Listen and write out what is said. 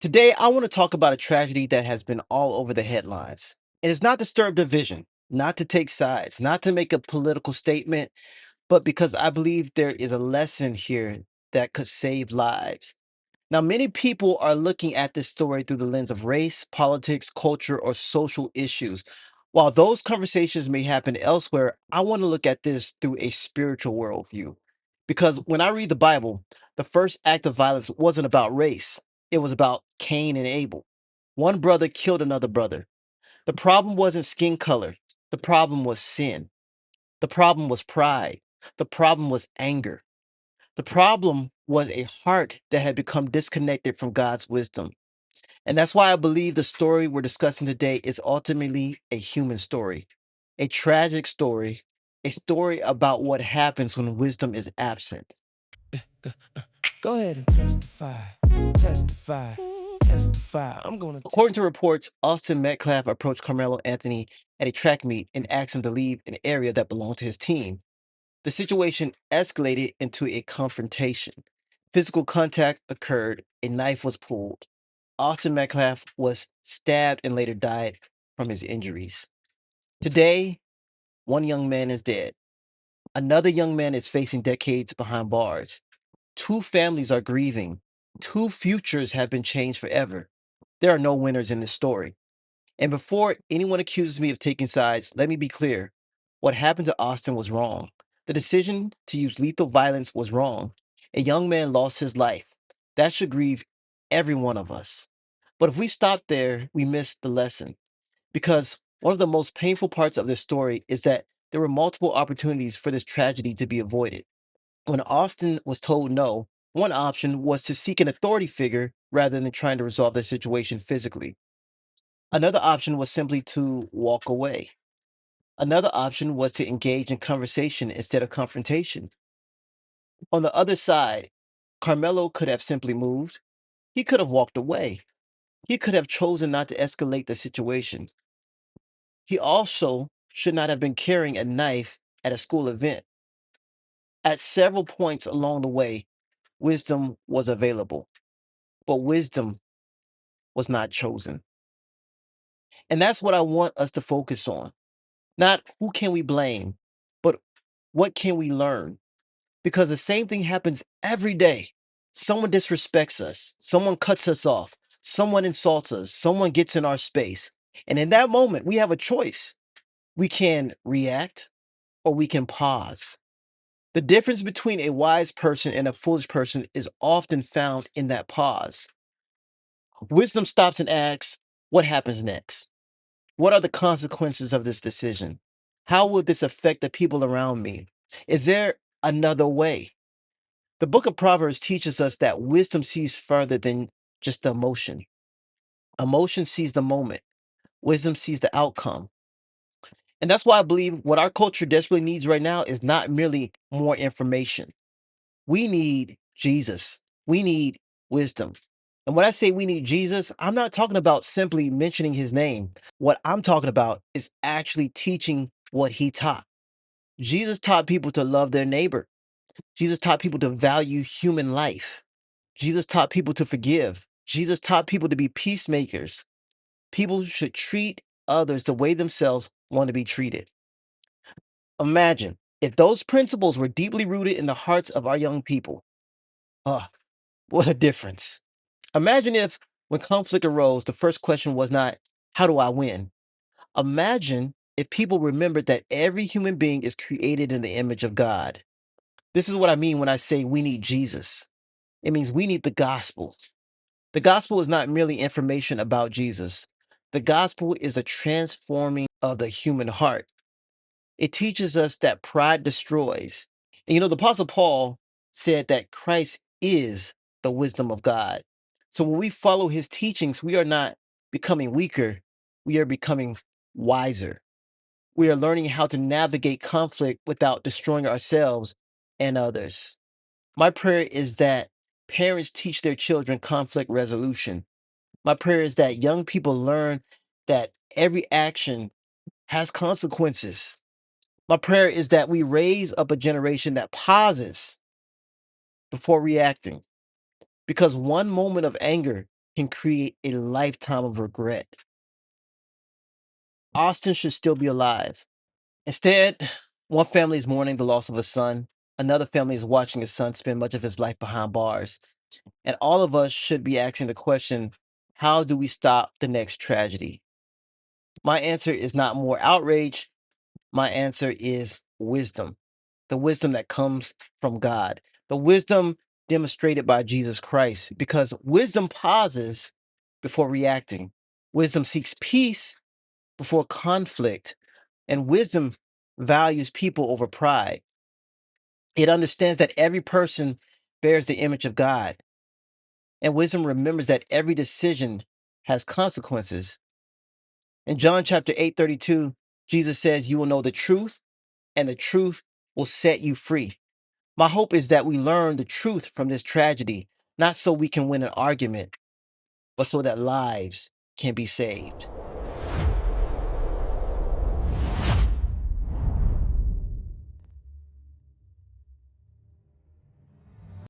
Today, I want to talk about a tragedy that has been all over the headlines. It is not to stir up division, not to take sides, not to make a political statement, but because I believe there is a lesson here that could save lives. Now, many people are looking at this story through the lens of race, politics, culture, or social issues. While those conversations may happen elsewhere, I want to look at this through a spiritual worldview. Because when I read the Bible, the first act of violence wasn't about race, it was about Cain and Abel. One brother killed another brother. The problem wasn't skin color, the problem was sin. The problem was pride. The problem was anger. The problem was a heart that had become disconnected from God's wisdom. And that's why I believe the story we're discussing today is ultimately a human story, a tragic story, a story about what happens when wisdom is absent. Go ahead and testify, testify, testify. I'm gonna tell. According to reports, Austin Metcalf approached Carmelo Anthony at a track meet and asked him to leave an area that belonged to his team. The situation escalated into a confrontation. Physical contact occurred, a knife was pulled. Austin Metcalf was stabbed and later died from his injuries. Today, one young man is dead. Another young man is facing decades behind bars. Two families are grieving. Two futures have been changed forever. There are no winners in this story. And before anyone accuses me of taking sides, let me be clear. What happened to Austin was wrong. The decision to use lethal violence was wrong. A young man lost his life. That should grieve every one of us. But if we stop there, we miss the lesson. Because one of the most painful parts of this story is that there were multiple opportunities for this tragedy to be avoided. When Austin was told no, one option was to seek an authority figure rather than trying to resolve the situation physically. Another option was simply to walk away. Another option was to engage in conversation instead of confrontation. On the other side, Carmelo could have simply moved. He could have walked away. He could have chosen not to escalate the situation. He also should not have been carrying a knife at a school event. At several points along the way, wisdom was available, but wisdom was not chosen. And that's what I want us to focus on. Not who can we blame, but what can we learn? Because the same thing happens every day. Someone disrespects us, someone cuts us off, someone insults us, someone gets in our space. And in that moment, we have a choice. We can react or we can pause. The difference between a wise person and a foolish person is often found in that pause. Wisdom stops and asks, what happens next? What are the consequences of this decision? How will this affect the people around me? Is there another way? The book of Proverbs teaches us that wisdom sees further than just the emotion. Emotion sees the moment, wisdom sees the outcome. And that's why I believe what our culture desperately needs right now is not merely more information. We need Jesus. We need wisdom. And when I say we need Jesus, I'm not talking about simply mentioning his name. What I'm talking about is actually teaching what he taught. Jesus taught people to love their neighbor. Jesus taught people to value human life. Jesus taught people to forgive. Jesus taught people to be peacemakers. People should treat others the way themselves want to be treated. Imagine if those principles were deeply rooted in the hearts of our young people. Ah, what a difference. Imagine if, when conflict arose, the first question was not, how do I win? Imagine if people remembered that every human being is created in the image of God. This is what I mean when I say we need Jesus. It means we need the gospel. The gospel is not merely information about Jesus. The gospel is a transforming of the human heart. It teaches us that pride destroys. And the Apostle Paul said that Christ is the wisdom of God. So when we follow his teachings, we are not becoming weaker, we are becoming wiser. We are learning how to navigate conflict without destroying ourselves and others. My prayer is that parents teach their children conflict resolution. My prayer is that young people learn that every action has consequences. My prayer is that we raise up a generation that pauses before reacting, because one moment of anger can create a lifetime of regret. Austin should still be alive. Instead, one family is mourning the loss of a son. Another family is watching his son spend much of his life behind bars. And all of us should be asking the question, how do we stop the next tragedy? My answer is not more outrage. My answer is wisdom. The wisdom that comes from God. The wisdom demonstrated by Jesus Christ. Because wisdom pauses before reacting. Wisdom seeks peace before conflict. And wisdom values people over pride. It understands that every person bears the image of God. And wisdom remembers that every decision has consequences. In John chapter 8:32, Jesus says, "You will know the truth, and the truth will set you free." My hope is that we learn the truth from this tragedy, not so we can win an argument, but so that lives can be saved.